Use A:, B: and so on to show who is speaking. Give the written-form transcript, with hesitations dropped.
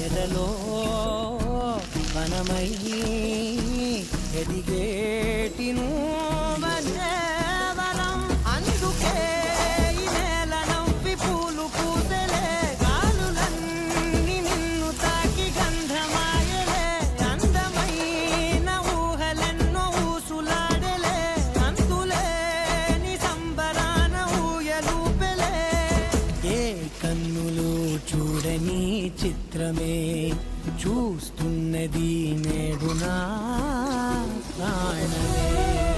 A: ఎదలో వనమై ఎదిగేటి నువ్వనే వరం. అందుకే ఈ నేల నవ్వి పూలు పూసలే, గాలులన్నీ నిన్ను తాకి గంధమాయలే. అందమైన ఊహలెన్నో ఊసులాడలే, అంతులేని సంబరాన ఊయలూపెలే. ఏ కన్నులు చూడని చిత్రమే చూస్తున్నది నేడు నా ప్రాణమే.